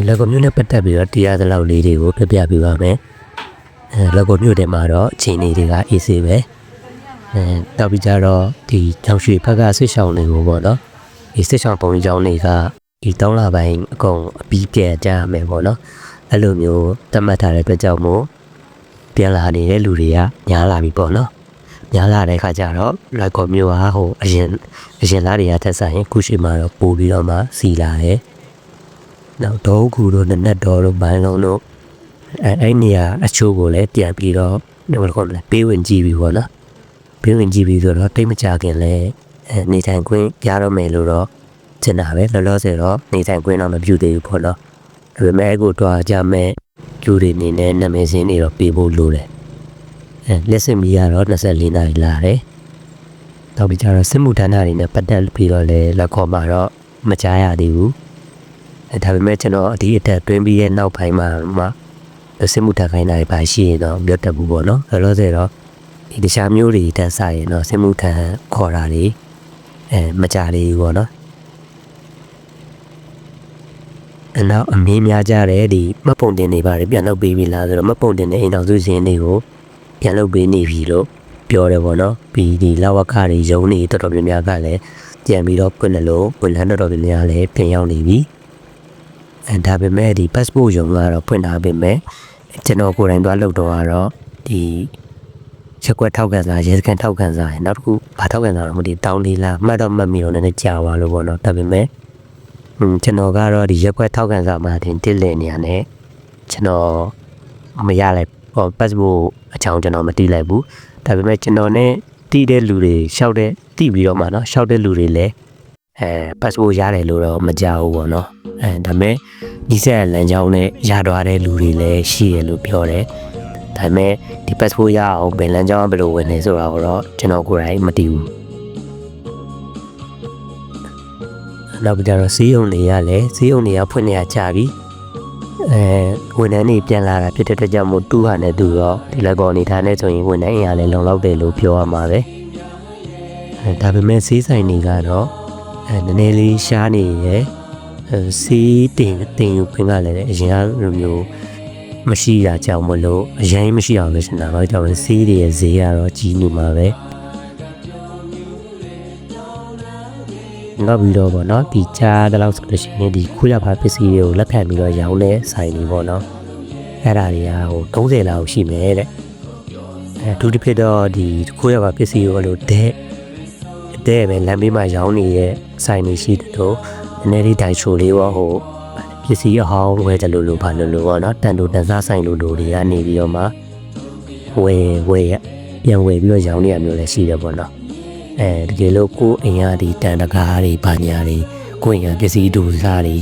လက်ကိုမျိုးနဲ့ပတ်သက်ပြီးတော့တရားသလောက်လေးတွေကိုပြပြပြပါမယ်လက်ကိုမျိုးတွေမှာတော့အချိန်တွေကအေးဆေးပဲတောက်ပြီးကြတော့ဒီကြောင်ရွှေဘက်ကဆွရှောင်းတွေကိုပေါ့နော်ဒီဆွရှောင်းပုံကြောင်းတွေကဒီ3လပိုင်းအကုန်အပြီးပြတ်ကြမယ်ပေါ့နော်အဲ့လိုမျိုးသတ်မှတ်ထားတဲ့အတွက်ကြောင့်မို့ပြန်လာနေတဲ့လူတွေကညားလာပြီပေါ့နော်ညားလာတဲ့ခါကျတော့လက်ကိုမျိုးဟာဟိုအရင်လားတွေကထက်ဆိုင်ရင်ခုရှိမှတော့ပို့ပြီးတော့မှစီလာတယ်နောက်တော့ခုတို့နက်တော်တို့ဘိုင်းလုံးတို့အဲ့နေရာအချို့ကိုလည်းပြန်ပြီးတော့ဘယ်လိုခေါ်မလဲပေးဝင်ကြည့်ပြီပေါ့နော်ပေးဝင်ကြည့်ပြီဆိုတော့တိတ်မကြခင်လဲနေထိုင်ခွင့်ရတော့မယ်လို့တော့ထင်တာပဲလောလောဆယ်တော့နေထိုင်ခွင့်တော့မပြုသေးဘူးပေါ့နော်ဒါပေမဲ့အခုတော့ကြမဲ့လူတွေအနေနဲ့နာမည်စင်းတွေတော့ပေးဖို့လိုတယ်လက်စင်မီကတော့24နာရီလာတယ်တော့ပြီးကြတော့စစ်မှုထမ်းတာတွေနဲ့ပတ်သက်ပြီးတော့လဲလက်ခေါ်မှာတော့မကြားရသေးဘူးဒါပေမဲ့ကျွန်တော်ဒီအတက်တွင်းပြီးရဲ့နောက်ပိုင်းမှာစစ်မှုထမ်းခိုင်းတာတွေပါရှိရင်တော့ပြောတတ်ဘူးပေါ့နော်လောလောဆယ်တော့ဒီတခြားမျိုးတွေတက်ဆိုင်ရင်တော့စစ်မှုထမ်းခေါ်တာတွေမကြသေးဘူးပေါ့နော်နောက်အမင်းများကြတဲ့ဒီမတ်ပုံတင်တွေပါတယ်ပြန်လုပ်ပေးပြီလားဆိုတော့မတ်ပုံတင်တဲ့အိမ်တော်စုစင်းတွေကိုပြန်လုပ်ပေးနေပြီလို့ပြောတယ်ပေါ့နော်ပြီးဒီလဝကတွေရုံးနေတော်တော်များများကလည်းပြန်ပြီးတော့ပွင့်လို့ပွင့်လန်းတော်တော်များများလည်းပြင်ရောက်နေပြီဒါပေမဲ့ဒီ passport ရုံကတော့ဖွင့်ထားပေမဲ့ကျွန်တော်ကိုယ်တိုင်သွားလုပ်တော့ကတော့ဒီချက်ကွက်ထောက်ခံစာရဲစခန်းထောက်ခံစာနောက်တစ်ခုဘာထောက်ခံစာတော့မသိတောင်းလေးလားမှတ်တော့မှတ်မိတော့လည်းကြာသွားလို့ပေါ့နော်ဒါပေမဲ့ကျွန်တော်ကတော့ဒီရက်ကွက်ထောက်ခံစာမှာတင်တစ်လည်နေရနဲ့ကျွန်တော်မရလိုက်passport အချောင်းကျွန်တော်မတီးလိုက်ဘူးဒါပေမဲ့ကျွန်တော်နဲ့တီးတဲ့လူတွေရှောက်တဲ့တီးပြီးတော့မှနော်ရှောက်တဲ့လူတွေလည်းpassport ရတယ်လို့တော့မကြောက်ဘူးပေါ့နော်ဒါပေမဲ့ဒီဆက်လမ်းကြောင်းနဲ့ရသွားတဲ့လူတွေလည်းရှိတယ်လို့ပြောတယ်ဒါပေမဲ့ဒီ passport ရအောင်ဘယ်လမ်းကြောင်းဘယ်လိုဝင်နေဆိုတာတော့ကျွန်တော်ကိုယ်တိုင်မသိဘူးနောက်ပြီးတော့စီးုံတွေကလည်းစီးုံတွေကဖွင့်နေရကြပြီဝန်ထမ်းတွေပြန်လာတာဖြစ်တဲ့အတွက်ကြောင့်မို့သူ့ဟာနဲ့သူတော့ဒီလက်ကောအနေထားနဲ့ဆိုရင်ဝန်ထမ်းအင်အားလည်းလုံလောက်တယ်လို့ပြောရမှာပဲဒါပေမဲ့စီးဆိုင်တွေကတော့နည်းနည်းလေးရှားနေတယ်စီးတင်ယူခွင့်ကလည်းအရင်ကလိုမျိုးမရှိတာကြောင့်မလို့အရင်မရှိအောင်လို့ရှင်တာဘာကြောင့်လဲစီးတွေရဲ့ဈေးကတော့ကြီးနေမှာပဲနောက်ပြီးတော့ပေါ့နော်ဒီကြားတလောက်ဆိုလို့ရှိရင်ဒီခိုးရဖားပစ္စည်းတွေကိုလက်ခံပြီးတော့ရောင်းတဲ့ဆိုင်တွေပေါ့နော်အဲ့ဒါတွေကဟို30လောက်ရှိမယ်တဲ့ဒုတိယဖြစ်တော့ဒီခိုးရဖားပစ္စည်းကိုလို့တဲ့ပဲလမ်းဘေးမှာရောင်းနေတဲ့ဆိုင်တွေရှိတယ်တော့နည်းနည်းလေးတိုင်ချိုလေးပေါ့ဟိုပစ္စည်းအဟောင်းဝယ်တယ်လို့ဘာလို့ပေါ့နော်တန်တူတန်စားဆိုင်လို့တွေကနေပြီးတော့မှဝယ်ပြန်ဝယ်ပြီးတော့ရောင်းနေရမျိုးလည်းရှိတယ်ပေါ့နော်တကယ်လို့ကိုယ်အိမ်ရဒီတန်တကားတွေဘာညာတွေကိုယ်အိမ်ရပစ္စည်းတူစားတွေ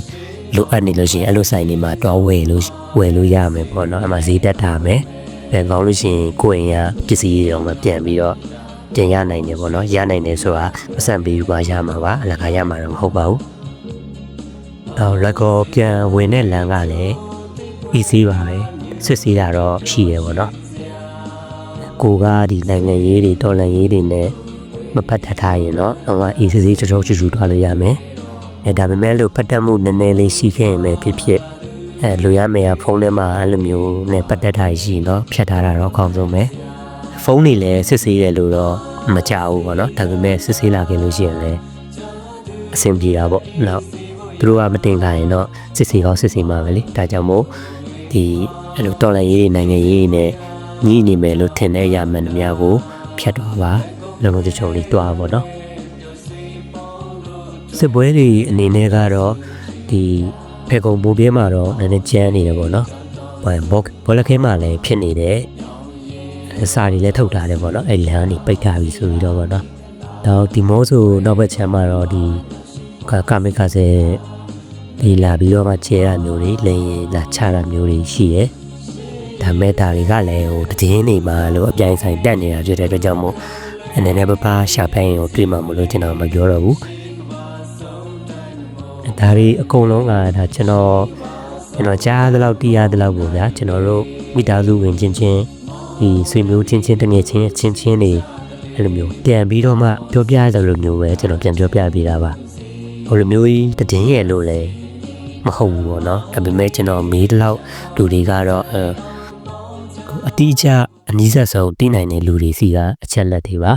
လိုအပ်နေလို့ရှိရင်အဲ့လိုဆိုင်တွေမှာတော့ဝယ်လို့ရမယ်ပေါ့နော်အမှဈေးတက်တာမယ်ကောင်းလို့ရှိရင်ကိုယ်အိမ်ရပစ္စည်းတွေတော့မပြန်ပြီးတော့တင်ရနိုင်တယ်ပေါ့နော်ရနိုင်တယ်ဆိုတာအဆန်ပေးပြီးရမှာပါအလကားရမှာတော့မဟုတ်ပါဘူးနောက်လက်ကောပြန်ဝင်တဲ့လမ်းကလည်းeasyပါပဲဆွစီးတာတော့ရှိတယ်ပေါ့နော်ကိုကဒီနိုင်ငံရေးတွေတော်လှန်ရေးတွေနဲ့မဖတ်ထားရင်တော့easy ချောချောချူသွားလို့ရမယ်ဒါပေမဲ့လို့ဖတ်တတ်မှုနည်းနည်းလေးရှိခဲ့ရင်ပဲဖြစ်လိုရမယ်ဖုန်းထဲမှာအဲ့လိုမျိုးနဲ့ပတ်သက်ထားရှိတော့ဖြတ်ထားတာတော့အကောင်းဆုံးပဲဖုန်းတွေလည်းစစ်ဆေးတယ်လို့တော့မကြောက်ဘူးပေါ့နော်ဒါပေမဲ့စစ်ဆေးလာခဲ့လို့ရှိရင်လည်းအဆင်ပြေတာပေါ့နောက်သူတို့ကမတင်ခိုင်းရင်တော့စစ်ဆေးကောင်းစစ်ဆေးမှာပဲလေဒါကြောင့်မို့ဒီအဲ့လိုတော်လှန်ရေးတွေနိုင်ငံရေးတွေနဲ့ညှိနေမယ်လို့ထင်တဲ့အရာမှန်သမျှကိုဖြတ်တော့ပါလုံးလုံးချုံလေးတွားပေါ့နော်စစ်ပွဲတွေအနေနဲ့ကတော့ဒီဖေကုံပိုးပြဲမှာတော့နည်းနည်းကျန်းနေတယ်ပေါ့နော်ဘောလခဲမှာလည်းဖြစ်နေတယ်စာတွေလည်းထုတ်ထားတယ်ပေါ့နော်အဲ့လမ်းတွေပိတ်ထားပြီဆိုပြီးတော့ပေါ့နော်တော့ဒီမိုးဆိုနောက်ဘက်ချမ်းမှာတော့ဒီကာမီကာဆယ်ဒီလာပြီးတော့မှချဲရမျိုးတွေလိန်လာချတာမျိုးတွေရှိတယ်ဒါမဲ့ဒါတွေကလည်းဟိုတည်င်းနေမှာလို့အပြိုင်ဆိုင်တက်နေတာဖြစ်တဲ့အတွက်ကြောင့်မို့အနေနဲ့ပရှာဖိုင်ကိုတွေ့မှမလို့ကျွန်တော်မပြောတော့ဘူးဒါတွေအကုန်လုံးကဒါကျွန်တော်ကြားသလောက်တရားသလောက်ကိုဗျာကျွန်တော်တို့မိသားစုဝင်ချင်းဒီဆွေမျိုးချင်းတငယ်ချင်းတွေအဲ့လိုမျိုးပြန်ပြီးတော့မှပြောပြရတဲ့လိုမျိုးပဲကျွန်တော်ပြန်ပြောပြပေးတာပါဟိုလိုမျိုးကြီးတည်င်းရဲ့လို့လဲ မဟုတ်ဘူးပေါ့နော်ဒါပေမဲ့ကျွန်တော်မေးတော့လူတွေကတော့အတိအကျအနည်းဆက်ဆုံးသိနိုင်တဲ့လူတွေစီကအချက်လက်တွေပါ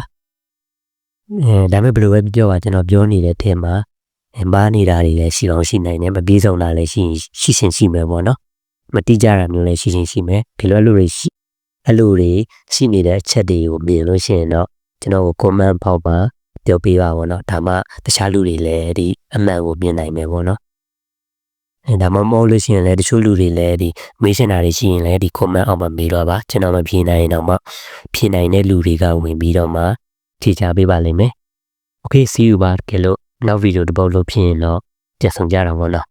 ဒါပေမဲ့ဘယ်လိုပဲပြောပါကျွန်တော်ပြောနေတဲ့အထက်မှာမားနေတာတွေလည်းရှိအောင်ရှိနိုင်တယ်မပြေဆုံးတာလည်းရှိမယ်ပေါ့နော်မတိကျတာမျိုးလည်းရှိမယ်ဒီလိုလူတွေရှိနေတဲ့အချက်တွေကိုမြင်လို့ရှိရင်တော့ကျွန်တော်ကို comment ဖောက်ပါပြောပေးပါပေါ့နော်ဒါမှတခြားလူတွေလည်းဒီအမှန်ကိုမြင်နိုင်မယ်ပေါ့နော်ဒါမှမဟုတ်လို့ရှိရင်လည်းတချို့လူတွေလည်းဒီမေးချင်တာတွေရှိရင်လည်းဒီ comment အောက်မှာမေးတော့ပါကျွန်တော်မဖြေနိုင်ရင်တော့မှဖြေနိုင်တဲ့လူတွေကဝင်ပြီးတော့မှဖြေချပေးပါလိမ့်မယ် Okay see you ပါကဲလို့နောက်ဗီဒီယိုတစ်ပုဒ်လို့ဖြစ်ရင်တော့ကြည့်ဆောင်ကြတာပေါ့နော်